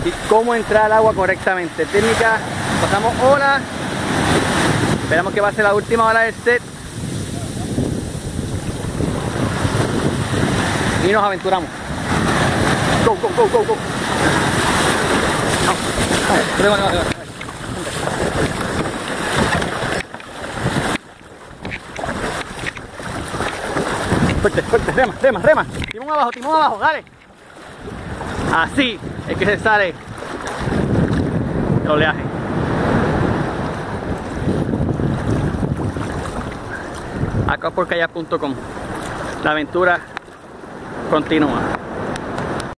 y cómo entrar al agua correctamente. Técnica, pasamos horas, esperamos que pase la última hora del set y nos aventuramos. Go, go, go, go, go. Fuerte, fuerte, rema, rema, rema. Timón abajo, dale. Así es que se sale el oleaje. Aquaporkayak.com. La aventura continúa.